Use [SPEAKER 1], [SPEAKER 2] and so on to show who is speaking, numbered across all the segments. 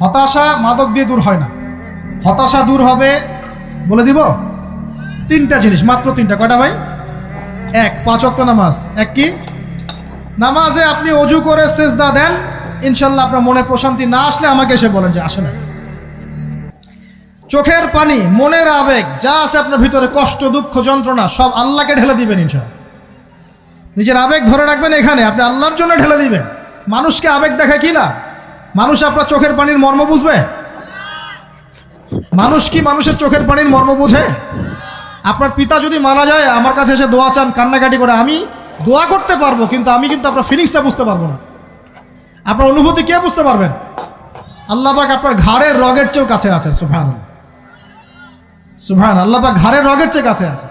[SPEAKER 1] হতাশা মাদক দিয়ে দূর হয় না। হতাশা দূর হবে, বলে দিব, তিনটা জিনিস, মাত্র তিনটা। কয়টা ভাই? এক, 5 ওয়াক্ত নামাজ। এক কি? নামাজে আপনি অজু করে সেজদা দেন, ইনশাল্লাহ আপনার মনে প্রশান্তি না আসলে আমাকে এসে বলেন যে আসে না। চোখের পানি, মনের আবেগ যা আছে আপনার ভিতরে, কষ্ট, দুঃখ, যন্ত্রণা, সব আল্লাহকে ঢেলে দিবেন ইনশাল্লাহ। নিজের আবেগ ধরে রাখবেন এখানে, আপনি আল্লাহর জন্য ঢেলে দিবেন। মানুষকে আবেগ দেখা কি লাভ? মানুষ আপনার চোখের পানির মর্ম বুঝবে? মানুষ কি মানুষের চোখের পানির মর্ম বোঝে? আপনার পিতা যদি মারা যায়, আমার কাছে এসে দোয়া চান কান্নাকাটি করে, আমি দোয়া করতে পারবো, কিন্তু আমি কিন্তু আপনার ফিলিংসটা বুঝতে পারবো না। আপনার অনুভূতি কে বুঝতে পারবেন? আল্লাহ পাক আপনার ঘাড়ের রগের চেয়েও কাছে আছে। সুবহানাল্লাহ, সুবহান আল্লাহ পাক ঘাড়ের রগের চেয়ে কাছে আছে।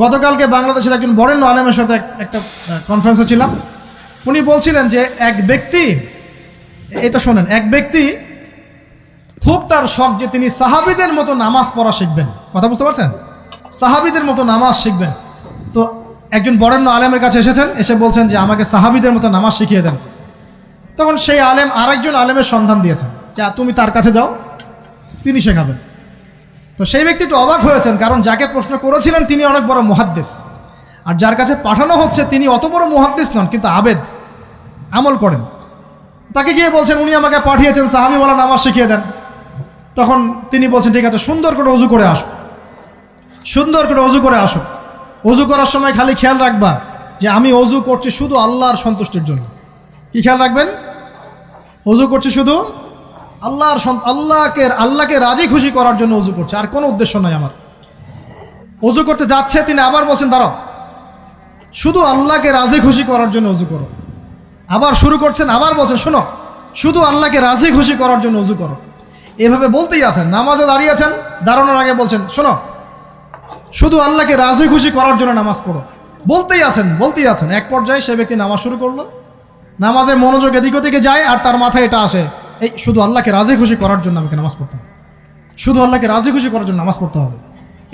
[SPEAKER 1] গতকালকে বাংলাদেশের একজন বরেণ্য আলেমের সাথে একটা কনফারেন্সে ছিলাম। উনি বলছিলেন যে এক ব্যক্তি, এটা শোনেন, এক ব্যক্তি খুব তার শখ যে তিনি সাহাবীদের মতো নামাজ পড়া শিখবেন। কথা বুঝতে পারছেন? সাহাবীদের মতো নামাজ শিখবেন। তো একজন বরেণ্য আলেমের কাছে এসেছেন, এসে বলছেন যে আমাকে সাহাবীদের মতো নামাজ শিখিয়ে দেন। তখন সেই আলেম আরেকজন আলেমের সন্ধান দিয়েছেন, যা তুমি তার কাছে যাও, তিনি শেখাবেন। তো সেই ব্যক্তি একটু অবাক হয়েছেন, কারণ যাকে প্রশ্ন করেছিলেন তিনি অনেক বড় মুহাদ্দিস, আর যার কাছে পাঠানো হচ্ছে তিনি অত বড় মুহাদ্দিস নন, কিন্তু আবেদ, আমল করেন। তাকে গিয়ে বলছেন উনি আমাকে পাঠিয়েছেন সাহাবীওয়ালা নামাজ শিখিয়ে দেন। তখন তিনি বলছেন ঠিক আছে, সুন্দর করে অজু করে আসো, সুন্দর করে অজু করে আসো। অজু করার সময় খালি খেয়াল রাখবা যে আমি অজু করছি শুধু আল্লাহর সন্তুষ্টির জন্য। কি খেয়াল রাখবেন? অজু করছি শুধু আল্লাহকে রাজি খুশি করার জন্য অজু করছে, আর কোনো উদ্দেশ্য নাই আমার। অজু করতে যাচ্ছে, তিনি আবার বলছেন দাঁড়াও, শুধু আল্লাহকে রাজি খুশি করার জন্য অজু করো। আবার শুরু করছেন, আবার বলছেন শোনো, শুধু আল্লাহকে রাজি খুশি করার জন্য অজু করো। এভাবে বলতেই আছেন। নামাজে দাঁড়িয়েছেন, দাঁড়ানোর আগে বলছেন শোনো, শুধু আল্লাহকে রাজি খুশি করার জন্য নামাজ পড়ো। বলতেই আছেন। এক পর্যায়ে সে ব্যক্তি নামাজ শুরু করলো। নামাজে মনোযোগ এদিক ওদিকে যায়, আর তার মাথায় এটা আসে, এই শুধু আল্লাহকে রাজি খুশি করার জন্য আমাকে নামাজ পড়তে হবে, শুধু আল্লাহকে রাজি খুশি করার জন্য নামাজ পড়তে হবে।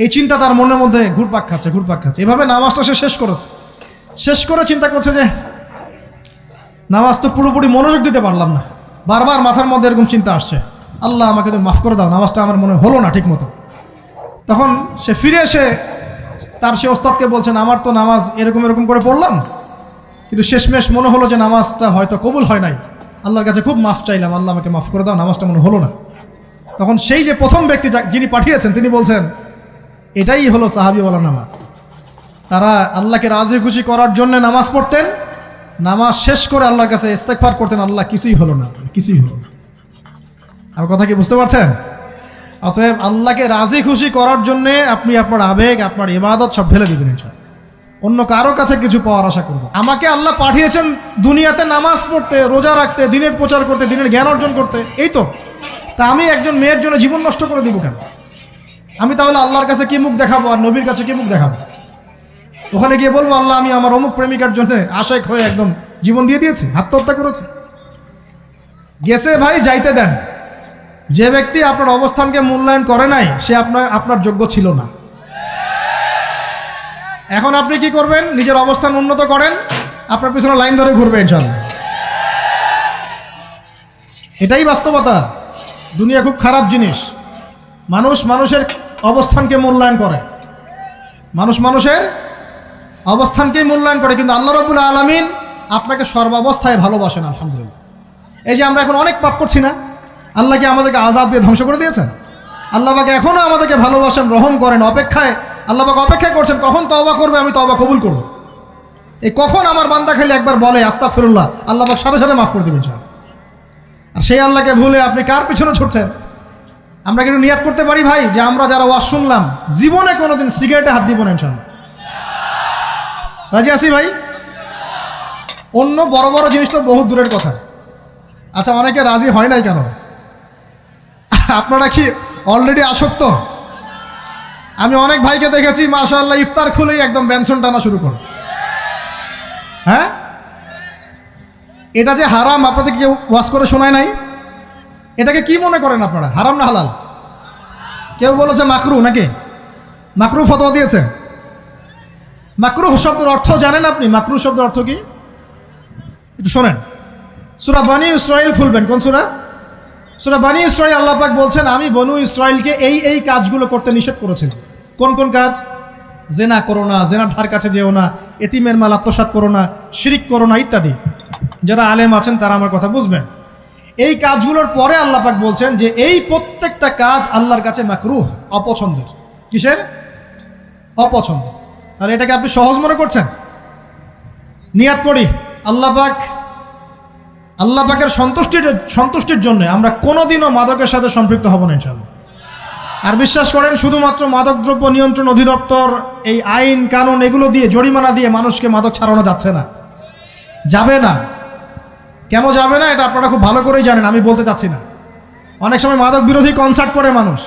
[SPEAKER 1] এই চিন্তা তার মনের মধ্যে ঘুরপাক খাচ্ছে। এভাবে নামাজটা সে শেষ করে চিন্তা করছে যে নামাজ তো পুরোপুরি মনোযোগ দিতে পারলাম না। বারবার মাথার মধ্যে এরকম চিন্তা আসছে, আল্লাহ আমাকে তো মাফ করে দাও, নামাজটা আমার মনে হলো না ঠিক মতো। তখন সে ফিরে এসে তার সে ওস্তাদকে বলছেন আমার তো নামাজ এরকম করে পড়লাম, কিন্তু শেষমেশ মনে হলো যে নামাজটা হয়তো কবুল হয় নাই, আল্লাহর কাছে খুব মাফ চাইলাম, আল্লাহ আমাকে মাফ করে দাও, নামাজটা মনে হলো না। তখন সেই যে প্রথম ব্যক্তি যিনি পাঠিয়েছেন তিনি বলছেন এটাই হলো সাহাবীওয়ালা নামাজ। তারা আল্লাহকে রাজি খুশি করার জন্য নামাজ পড়তেন, নামাজ শেষ করে আল্লাহর কাছে ইস্তেগফার করতেন, আল্লাহ কিছুই হলো না। আমার কথা কি বুঝতে পারছেন? অতএব আল্লাহকে রাজি খুশি করার জন্যে আপনি আপনার আবেগ, আপনার ইবাদত সব ঢেলে দিবেন ইনশাআল্লাহ। অন্য কারো কাছে কিছু পাওয়ার আশা করব। আমাকে আল্লাহ পাঠিয়েছেন দুনিয়াতে নামাজ পড়তে, রোজা রাখতে, দিনের প্রচার করতে, দিনের জ্ঞান অর্জন করতে, এই তো। তা আমি একজন মেয়ের জন্য জীবন নষ্ট করে দিব কেন? আমি তাহলে আল্লাহর কাছে কি মুখ দেখাবো, আর নবীর কাছে কি মুখ দেখাবো? ওখানে গিয়ে বলবো আল্লাহ আমি আমার অমুক প্রেমিকার জন্য আশেক হয়ে একদম জীবন দিয়ে দিয়েছি, আত্মহত্যা করেছি। গেছে ভাই, যাইতে দেন। যে ব্যক্তি আপনার অবস্থানকে মূল্যায়ন করে নাই সে আপনার যোগ্য ছিল না। এখন আপনি কি করবেন? নিজের অবস্থান উন্নত করেন, আপনার পিছনে লাইন ধরে ঘুরবে ইনশাআল্লাহ। এটাই বাস্তবতা। দুনিয়া খুব খারাপ জিনিস। মানুষের অবস্থানকে মূল্যায়ন করে, মানুষের অবস্থানকেই মূল্যায়ন করে, কিন্তু আল্লাহ রাব্বুল আলামিন আপনাকে সর্বাবস্থায় ভালোবাসেন। আলহামদুলিল্লাহ। এই যে আমরা এখন অনেক পাপ করছি না, আল্লাহ কি আমাদেরকে আযাব দিয়ে ধ্বংস করে দিয়েছেন? আল্লাহ পাক এখনো আমাদেরকে ভালোবাসেন, রহম করেন, আল্লাহ পাক অপেক্ষা করছেন কখন তওবা করবে, আমি তওবা কবুল করব। এই কখন আমার বান্দা খালি একবার বলে আস্তাগফিরুল্লাহ, আল্লাহ পাক সাথে সাথে মাফ করে দেবেন ইনশাআল্লাহ। আর সেই আল্লাহকে ভুলে আপনি কার পিছনে ছুটছেন? আমরা কিন্তু নিয়াত করতে পারি ভাই যে আমরা যারা ওয়াজ শুনলাম জীবনে কোনোদিন সিগারেটে হাত দিব না ইনশাআল্লাহ। রাজি আছি ভাই? অন্য বড় বড় জিনিস তো বহুত দূরের কথা। আচ্ছা, অনেকে রাজি হয় নাই কেন? আপনারা কি অলরেডি আসক্ত? আমি অনেক ভাইকে দেখেছি মাশাআল্লাহ ইফতার খুলেই একদম বেনসন টানা শুরু করে। হ্যাঁ, এটা যে হারাম আপনাদের কেউ ওয়াজ করে শোনায় নাই? এটাকে কি মনে করেন আপনারা, হারাম না হালাল? কেউ বলেছে মাকরু, নাকি মাকরু ফতোয়া দিয়েছে? মাকরুহ শব্দের অর্থ জানেন আপনি? মাকরুহ শব্দের অর্থ কি একটু শোনেন। সূরা বনী ইসরাঈল খুলবেন। কোন সূরা? সূরা বনী ইসরাঈল আল্লাহ পাক বলছেন আমি বনু ইসরাইলকে এই কাজগুলো করতে নিষেধ করেছেন। কোন কোন কাজ? জেনা করো না, জেনার ধার কাছে যেও না, এতিমের মাল আত্মসাৎ করো না, শিরিক করো না ইত্যাদি। যারা আলেম আছেন তারা আমার কথা বুঝবেন। এই কাজগুলোর পরে আল্লাহ পাক বলছেন যে এই প্রত্যেকটা কাজ আল্লাহর কাছে মাকরুহ, অপছন্দের। কিসের? অপছন্দ। আর এটাকে আপনি সহজ মনে করছেন? নিয়াত করি আল্লাহ পাকের সন্তুষ্টির জন্য আমরা কোনোদিনও মাদকের সাথে সম্পৃক্ত হব না ইনশাআল্লাহ। আর বিশ্বাস করেন, শুধুমাত্র মাদকদ্রব্য নিয়ন্ত্রণ অধিদপ্তর এই আইন কানুন এগুলো দিয়ে, জরিমানা দিয়ে মানুষকে মাদক ছাড়ানো যাচ্ছে না, যাবে না। কেন যাবে না এটা আপনারা খুব ভালো করেই জানেন, আমি বলতে চাচ্ছি না। অনেক সময় মাদক বিরোধী কনসার্ট করে মানুষ।